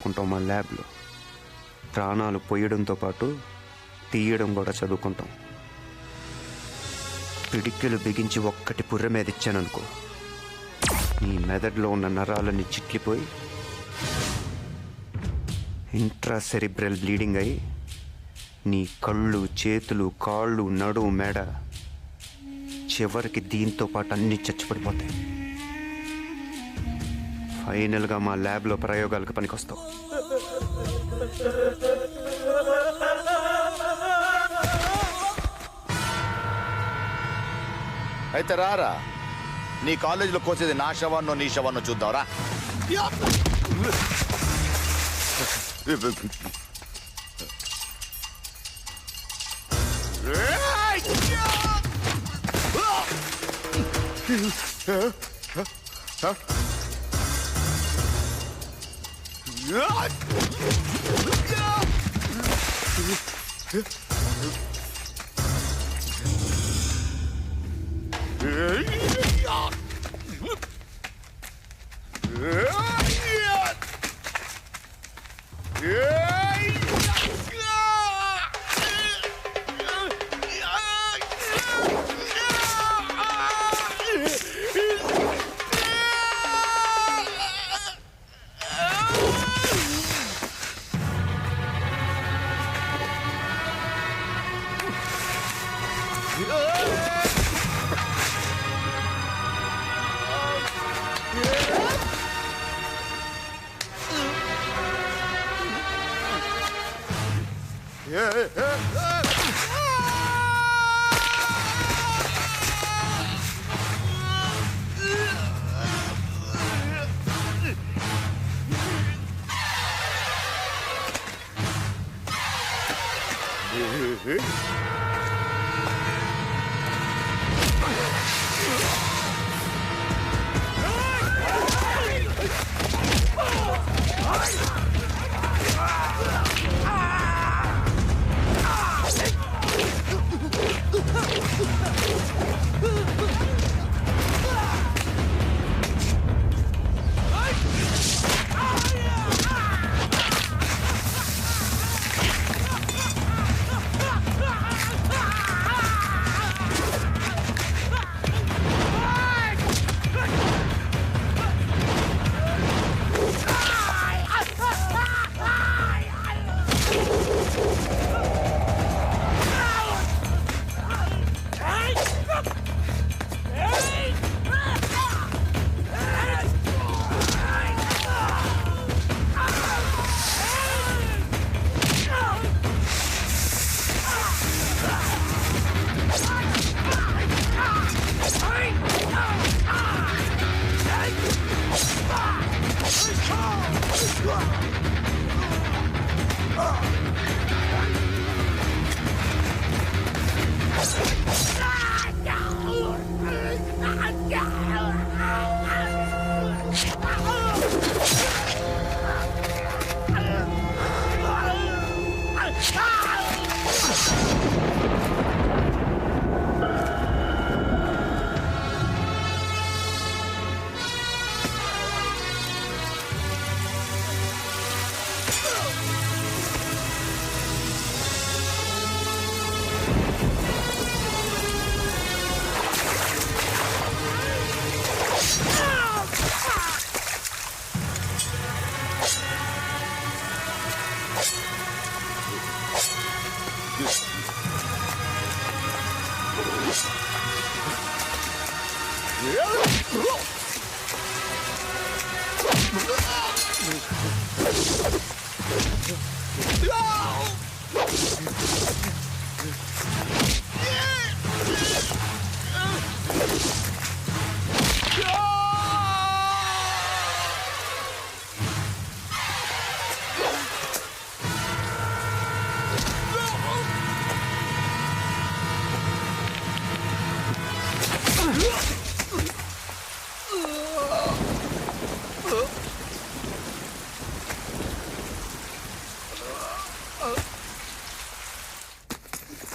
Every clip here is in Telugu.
చదువుకుంటాం మా ల్యాబ్లో. ప్రాణాలు పోయడంతో పాటు తీయడం కూడా చదువుకుంటాం. పిడికిలు బిగించి ఒక్కటి పుర్రె మీద ఇచ్చాననుకో, నీ మెదడులో ఉన్న నరాలన్నీ చిట్లిపోయి ఇంట్రాసెరిబ్రల్ బ్లీడింగ్ అయ్యి నీ కళ్ళు, చేతులు, కాళ్ళు, నడుము, మెడ, చివరికి దీంతో పాటు అన్నీ చచ్చిపడిపోతాయి. ఫైనల్గా మా ల్యాబ్లో ప్రయోగాలకు పనికొస్తావు. అయితే రారా, నీ కాలేజీలో కోసేది నా శవాన్నో నీ శవాన్నో చూద్దాంరా.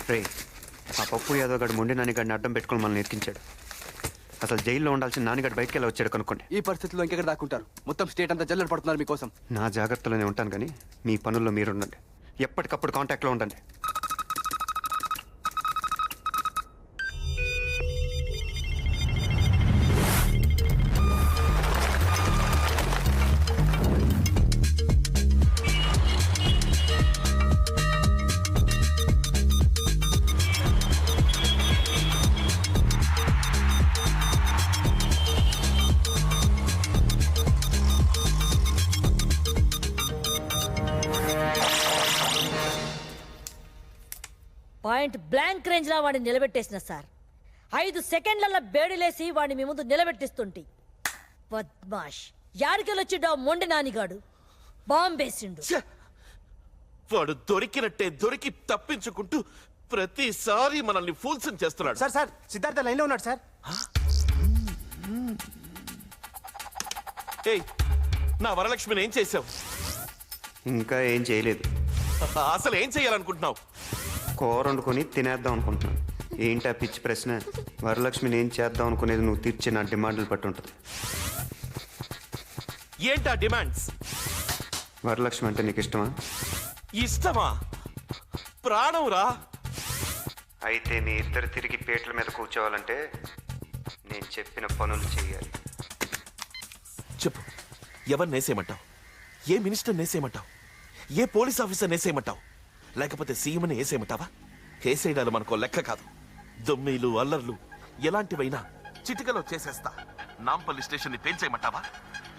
రే, ఆ పప్పు యాదవ్ గడు ముండి నన్ను గడిని అడ్డం పెట్టుకొని మనల్ని ఎత్తించాడు. అసలు జైల్లో ఉండాల్సిన నాన్నగారు బయటికి వెళ్ళి వచ్చాడు కనుక్కోండి. ఈ పరిస్థితుల్లో ఇంకెక్కడ దాక్కుంటారు? మొత్తం స్టేట్ అంతా జల్లెడ పడుతున్నారు మీకోసం. నా జాగ్రత్తలోనే ఉంటాను కానీ మీ పనుల్లో మీరు ఉండండి. ఎప్పటికప్పుడు కాంటాక్ట్లో ఉండండి. పాయింట్ బ్లాంక్ రేంజ్ లా వాడిని నిలబెట్టేసిన సార్. 5 సెకండ్ల బేడిలేసి వాడిని మీ ముందు నిలబెట్టిస్తుంటి. బద్మాష్ యాడికెళ్ళొచ్చిడ్డా మొండి నానిగాడు బాంబేసిండు. వాడు దొరికినట్టే దొరికి తప్పించుకుంటూ ప్రతిసారి మనల్ని ఫూల్స్ చేస్తున్నాడు. సార్ సార్ సిద్ధార్థ లైన్ లో ఉన్నాడు సార్. ఏయ్, నా వరలక్ష్మిని ఏం చేసావు? ఇంకా ఏం చేయలేదు. అసలు ఏం చేయాలనుకుంటున్నావు? కూర వండుకొని తినేద్దాం అనుకుంటున్నాను. ఏంటి ఆ పిచ్చి ప్రశ్న? వరలక్ష్మిని ఏం చేద్దాం అనుకునేది నువ్వు తీర్చే నా డిమాండ్లు పట్టి ఉంటుంది. ఏంటా డిమాండ్స్? వరలక్ష్మి అంటే నీకు ఇష్టమా? ఇష్టమా? ప్రాణం రా. అయితే మీ ఇద్దరు తిరిగి పేట్ల మీద కూర్చోవాలంటే నేను చెప్పిన పనులు చేయాలి. చెప్పు, ఎవరిని వేసేయమంటావు? ఏ మినిస్టర్ వేసేయమంటావు? ఏ పోలీస్ ఆఫీసర్ వేసేయమంటావు? లేకపోతే సీఎంని వేసేయమంటావా? వేసేయడాలు మనకో లెక్క కాదు. దొమ్మీలు అల్లర్లు ఎలాంటివైనా చిటికలో చేసేస్తా. నాంపల్లి స్టేషన్ ని పేల్చేయమంటావా?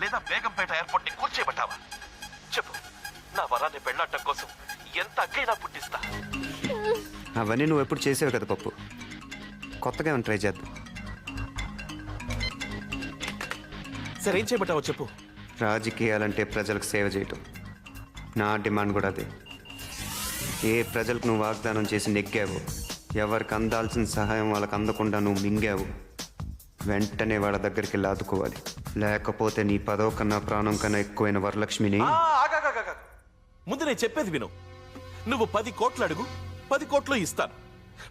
లేదా బేగంపేట ఎయిర్పోర్ట్ ని కూల్చేయమంటావా? చెప్పు, నా వరాన్ని పెళ్ళాటం కోసం ఎంత అక్కైనా పుట్టిస్తా. అవన్నీ నువ్వు ఎప్పుడు చేసావు కదా పప్పు. కొత్తగా ఏమైనా ట్రై చేద్దాం. సరే, ఏం చేయమంటావో చెప్పు. రాజకీయాలంటే ప్రజలకు సేవ చేయటం. నా డిమాండ్ కూడా అదే. ఏ ప్రజలకు నువ్వు వాగ్దానం చేసి నెగ్గావు, ఎవరికి అందాల్సిన సహాయం వాళ్ళకి అందకుండా నువ్వు మింగావు, వెంటనే వాళ్ళ దగ్గరికి వెళ్ళి ఆదుకోవాలి. లేకపోతే నీ పదవ కన్నా ప్రాణం కన్నా ఎక్కువైన వరలక్ష్మిని. ముందు నేను చెప్పేది విను. నువ్వు 10 కోట్లు అడుగు, 10 కోట్లు ఇస్తాను.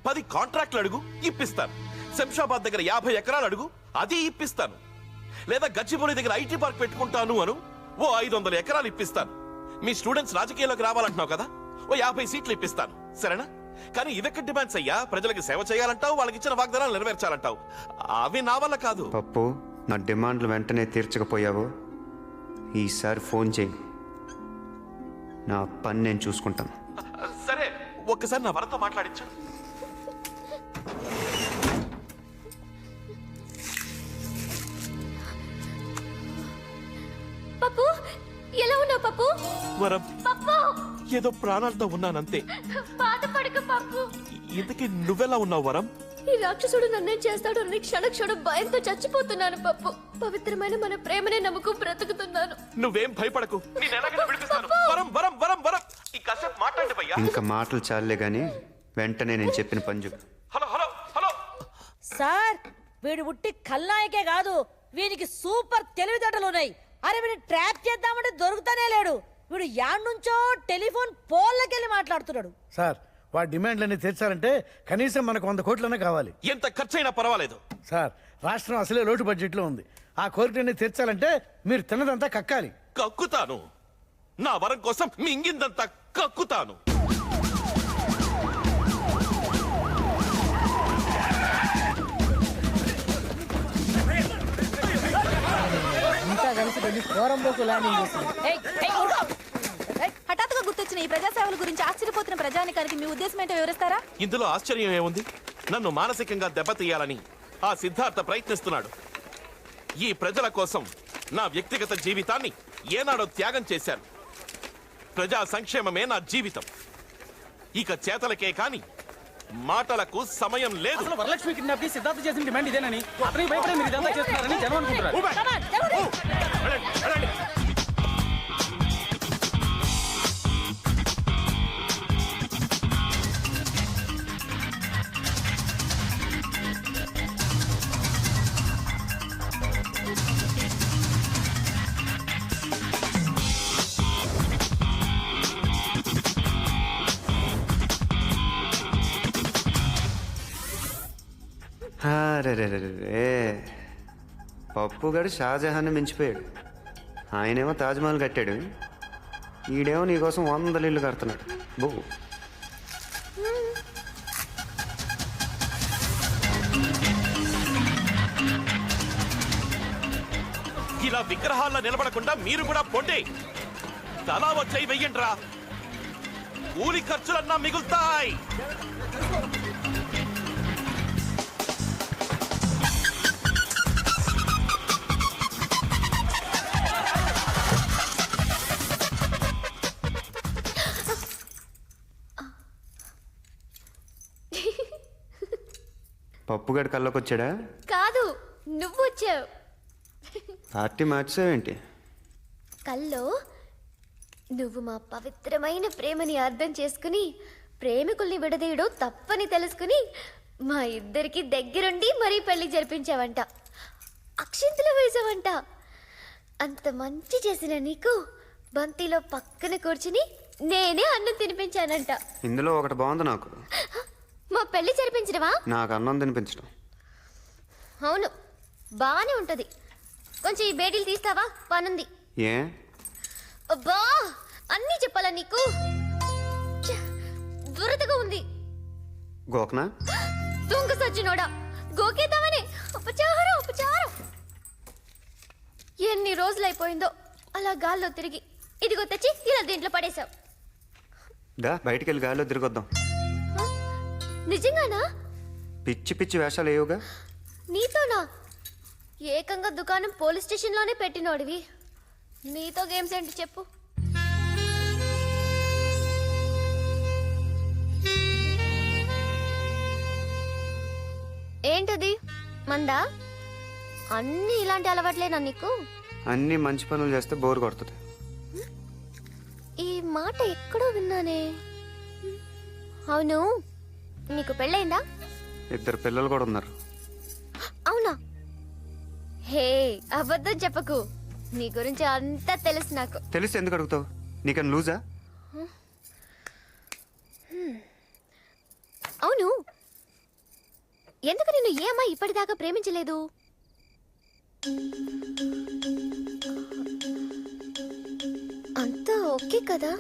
10 కాంట్రాక్ట్లు అడుగు, ఇప్పిస్తాను. శంషాబాద్ దగ్గర 50 ఎకరాలు అడుగు, అది ఇప్పిస్తాను. లేదా గచ్చిబౌలి దగ్గర ఐటీ పార్క్ పెట్టుకుంటాను అను, ఓ 500 ఎకరాలు ఇప్పిస్తాను. మీ స్టూడెంట్స్ రాజకీయాల్లోకి రావాలంటున్నావు కదా, ఓ 50 సీట్లు ఇప్పిస్తాను. సరేనా? కానీ ఇవెక్కడ డిమాండ్స్ అయ్యా? ప్రజలకు సేవ చేయాలంటావు, వాళ్ళకి ఇచ్చిన వాగ్దానాలు నెరవేర్చాలంటావు. అవి నా వల్ల కాదు. పప్పు, నా డిమాండ్లు వెంటనే తీర్చకపోయావో ఈసారి ఫోన్ చేయి. నా పని నేను చూసుకుంటాను. సరే, ఒక్కసారి నా వరతో మాట్లాడించు. పప్పు, ఎలా ఉన్నావు పప్పు? వరం, పప్పు, ఏదో ప్రాణాలతో ఉన్నానంతే. బాధపడక పప్పు. ఇంతకీ నువ్వెలా ఉన్నావు వరం? ఈ రాక్షసుడు నన్నేం చేస్తాడు అని క్షణ క్షణం భయంతో చచ్చిపోతున్నాను పప్పు. పవిత్రమైన మన ప్రేమనే నమ్ముకు బ్రతుకుతున్నాను. నువ్వేం భయపడకు, నేను ఎలాగైనా విడిపిస్తాను. వరం వరం వరం వరం, ఈ కాసేపు మాట్లాడండి భయ్యా. ఇంకా మాటలు చాలే గాని వెంటనే నేను చెప్పిన పని చెప్పు. హలో హలో హలో సార్, వీడు ఉట్టి ఖల్నాయకే కాదు, వీనికి సూపర్ తెలివితేటలు ఉన్నాయి. అరే వీడిని ట్రాప్ చేద్దామంటే దొరుకుతానే లేడు. వీడు యాడ్ నుంచో టెలిఫోన్ పోల్లకెళ్ళి మాట్లాడుతున్నాడు. సార్, వాడి డిమాండ్లన్నీ తీర్చాలంటే కనీసం మనకు 100 కోట్లనే కావాలి. ఎంత ఖర్చైనా పర్వాలేదు. సార్, రాష్ట్రం అసలే లోటు బడ్జెట్లో ఉంది. ఆ కోరికలన్నీ తీర్చాలంటే మీరు తిన్నదంతా కక్కాలి. కక్కుతాను. నా వరం కోసం మింగిందంతా కక్కుతాను. అంతా కలిసి వెళ్ళి ఫోరంలోకి ల్యాండింగ్ చేసింది. హఠాత్తుగా గుర్తొచ్చిన ఈ ప్రజాసేవల గురించి ఆశ్చర్యపోతున్న ప్రజానికానికి మీ ఉద్దేశం ఏంటో వివరిస్తారా? ఇందులో ఆశ్చర్యం ఏముంది? నన్ను మానసికంగా దెబ్బతీయాలని ఆ సిద్ధార్థ ప్రయత్నిస్తున్నాడు. ఈ ప్రజల కోసం నా వ్యక్తిగత జీవితాన్ని ఏనాడో త్యాగం చేశాను. ప్రజా సంక్షేమమే నా జీవితం. ఇక చేతలకే కాని మాటలకు సమయం లేదు. అసలు వరలక్ష్మి కిడ్నాప్ కి సిద్ధార్థ చేసిన డిమాండ్ ఇదేనని, అతనికి భయపడే మీరు ఇదంతా చేస్తున్నారని జనం అనుకుంటున్నారు. Come on, come on. వెళ్ళండి, వెళ్ళండి. రే పప్పుగాడు షాజహాన్ని మించిపోయాడు. ఆయనేమో తాజ్మహల్ కట్టాడు, ఈడేమో నీకోసం 100 ఇల్లు కడుతున్నాడు. బో ఇలా విగ్రహాల్లో నిలబడకుండా మీరు కూడా పొండి. తలా వచ్చాయి వెయ్యండ్రా, కూలి ఖర్చులన్నా మిగులుతాయి. పప్పుగాడు కల్లోకి వచ్చాడా? కాదు, నువ్వు వచ్చావు. పార్టీ మార్చావేంటి? కల్లో నువ్వు మా పవిత్రమైన ప్రేమని అర్థం చేసుకుని ప్రేమికుల్ని విడదీయడం తప్పని తెలుసుకుని మా ఇద్దరికి దగ్గరుండి మరీ పెళ్లి జరిపించావంట, అక్షింతలు వేసావంట. అంత మంచి చేసిన నీకు బంతిలో పక్కన కూర్చుని నేనే అన్నం తినిపించానంట. ఇందులో ఒకటి బాగుంది నాకు. మా పెళ్లి జరిపించడమా? నాకు అన్నం తినిపించడం. అవును, బాగానే ఉంటది. కొంచెం ఈ బేడీలు తీస్తావా? పనుంది. ఏ? అబ్బా, అన్నీ చెప్పాలా నీకు? ఛ, దురదగా ఉంది. గోకనా? దొంగ సజ్జనోడా, గోకేద్దామని ఉపచారం ఉపచారం. ఎన్ని రోజులైపోయిందో అలా గాల్లో తిరిగి, ఇదిగో తెచ్చి ఇలా దీంట్లో పడేశావు. దా బయటికి వెళ్ళి గాలిలో తిరగొద్దాం. నిజంగానా? పిచ్చి పిచ్చి వేషాలు ఏవుగా. నీతోనా? ఏకంగా దుకాణం పోలీస్ స్టేషన్లోనే పెట్టినోడివి. నీతో గేమ్స్ ఏంటి చెప్పు? ఏంటది? మందా? అన్నీ ఇలాంటి అలవాట్లేనా నీకు? అన్నీ మంచి పనులు చేస్తే బోర్ కొడుతుంది. ఈ మాట ఎక్కడో విన్నానే. అవును, నీకు పెళ్ళైందా? 2 పిల్లలు కూడా ఉన్నారు. అవునా? హే, అబద్ధం చెప్పకు. నీ గురించి అంతా తెలుసు నాకు. తెలిసి ఎందుకు అడుగుతావు? నీకని లూజా? అవును, ఎందుకు నిన్ను ఏ అమ్మాయి ఇప్పటిదాకా ప్రేమించలేదు? అంతా ఓకే కదా?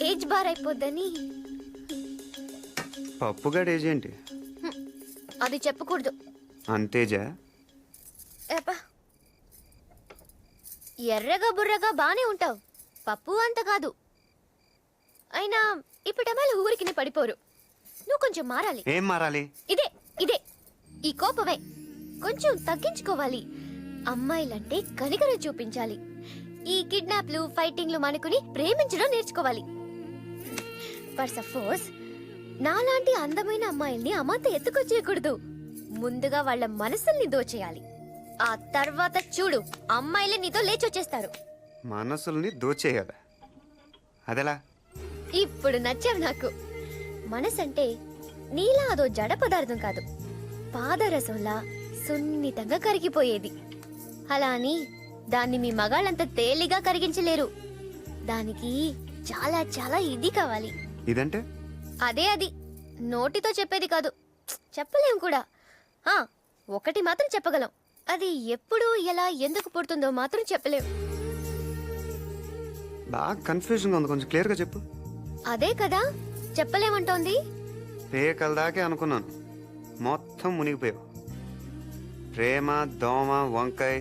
ఏజ్ బార్ అయిపోద్దని. పప్పుగాడు ఏజ్ ఏంటి? అది చెప్పకూడదు. అంతేజా? ఏపా, ఎర్రగా బుర్రగా బానే ఉంటావు, పప్పు అంత కాదు. అయినా ఇప్పుడు అమ్మాయిలు ఊరికినే పడిపోరు. నువ్వు కొంచెం మారాలి. ఏం మారాలి? ఇదే ఇదే ఈ కోపమే కొంచెం తగ్గించుకోవాలి. అమ్మాయిలంటే కనికరం చూపించాలి. ఈ కిడ్నాప్లు ఫైటింగ్లు మానుకుని ప్రేమించడం నేర్చుకోవాలి. ఫర్ సపోజ్ నాలాంటి అందమైన అమ్మాయిల్ని అమ్మాయితో ఎత్తుకొచ్చేయకూడదు. ముందుగా వాళ్ళ మనసుల్ని దోచేయాలి. ఆ తర్వాత చూడు, అమ్మాయిలే నీతో లేచొచ్చేస్తారు. మనసుల్ని దోచేయాలి? అదెలా? ఇప్పుడు నచ్చావు నాకు. మనసంటే నీలా అదో జడ పదార్థం కాదు, పాదరసంలా సున్నితంగా కరిగిపోయేది. అలా అని దాన్ని మీ మగాళ్ళంత తేలిగా కరిగించలేరు. దానికి చాలా చాలా ఇది కావాలి. ఇదంటే? అదే అది నోటితో చెప్పేది కాదు, చెప్పలేం కూడా. ఒకటి మాత్రం చెప్పగలం, అది ఎప్పుడు ఎలా ఎందుకు పుడుతుందో మాత్రం చెప్పలేం. బాగా కన్ఫ్యూజన్గా ఉంది, కొంచెం క్లియర్గా చెప్పు. అదే కదా చెప్పలేమంటోంది. పేకల దాకే అనుకున్నాను, మొత్తం మునిగిపోయావు. ప్రేమ, దోమ, వంకాయ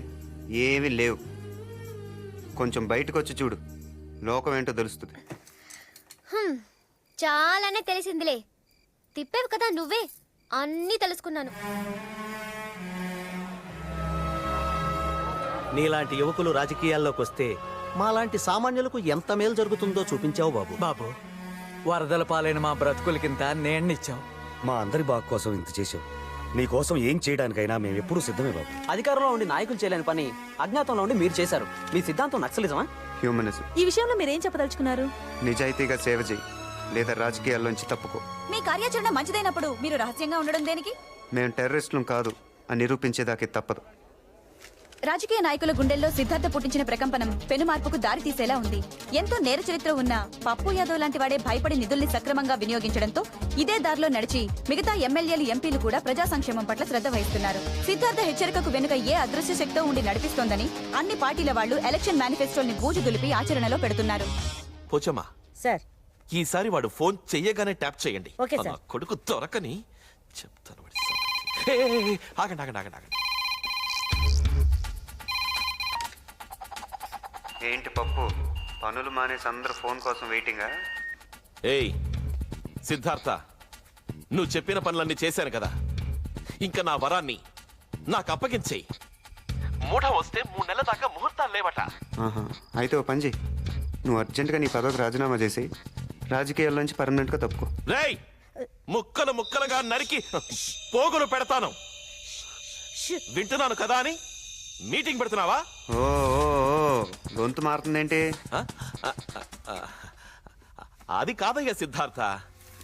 ఏమీ లేవు. కొంచెం బయటకు వచ్చి చూడు, లోకం ఏంటో తెలుస్తుంది. చాలానే తెలిసిందిలే. తిప్పేవు కదా నువ్వే, అన్నీ తెలుసుకున్నాను. నీలాంటి యువకులు రాజకీయాల్లోకి వస్తే మాలాంటి సామాన్యులకు ఎంత మేలు జరుగుతుందో చూపించావు బాబు. బాబు, వరదల పాలైన మా బ్రతుకులకింత నేణ్ణిచ్చాం. మా అందరి బాగు కోసం ఇంత చేసావు. నీ కోసం ఏం చేయడానికైనా మేము ఎప్పుడూ సిద్ధమే బాబు. అధికారంలో ఉండి నాయకులు చేయలేని పని అజ్ఞాతంలో ఉండి మీరు చేశారు. మీ సిద్ధాంతం నక్సలిజమా? హ్యూమనిజం. ఈ విషయంలో మీరేం చెప్పదలుచుకున్నారు? నిజాయితీగా సేవ చేయి, లేదా రాజకీయాల్లోంచి తప్పుకో. మీ కార్యాచరణ మంచిదైనప్పుడు మీరు రహస్యంగా ఉండడం దేనికి? మేము టెర్రరిస్టులం కాదు అని నిరూపించేదాకే తప్పదు. రాజకీయ నాయకుల గుండెల్లో సిద్ధార్థ పుట్టించిన ప్రకంపనం పెను మార్పుకు దారి తీసేలా ఉంది. ఎంతో నేర చరిత్ర ఉన్న పప్పు యాదవ్ లాంటి వాడే భయపడి నిధుల్ని సక్రమంగా వినియోగించడంతో ఇదే దారిలో నడిచి మిగతా ఎమ్మెల్యేలు ఎంపీలు కూడా ప్రజా సంక్షేమం పట్ల శ్రద్ధ వహిస్తున్నారు. సిద్ధార్థ హెచ్చరికకు వెనుక ఏ అదృశ్య శక్తో ఉండి నడిపిస్తోందని అన్ని పార్టీల వాళ్ళు ఎలక్షన్ మేనిఫెస్టోల్ని బూజు దులిపి ఆచరణలో పెడుతున్నారు. పోచమ్మా, సార్ ఈసారి వాడు ఫోన్ చెయ్యగానే ట్యాప్ చేయండి. Okay, sir. నా కొడుకు దొరకని చెప్తాను వాడి సంగతి. ఏయ్, ఆగండి ఆగండి ఆగండి ఆగండి. ఏంటి పప్పు, పనులు మానేసి అందరూ ఫోన్ కోసం వెయిటింగా? ఏయ్ సిద్ధార్థ, నువ్వు చెప్పిన పనులన్నీ చేశాను కదా, ఇంకా నా వరాన్ని నాకు అప్పగించేయి. మూఢ వస్తే 3 నెలల దాకా ముహూర్తాలు లేవట. ఆహా, అయితే ఓ పని చెయ్యి, నువ్వు అర్జెంటుగా నీ పదవికి రాజీనామా చేసి రాజకీయాల నుంచి పర్మనెంట్గా తప్పుకో. రేయ్, ముక్కలు ముక్కలుగా నరికి పోగులు పెడతాను. వింటున్నాను కదా అని మీటింగ్ పెడుతున్నావా? ఓ ఓ, ఓ, గొంతు మారుతుందేంటి? అది కాదయ్యా సిద్ధార్థ,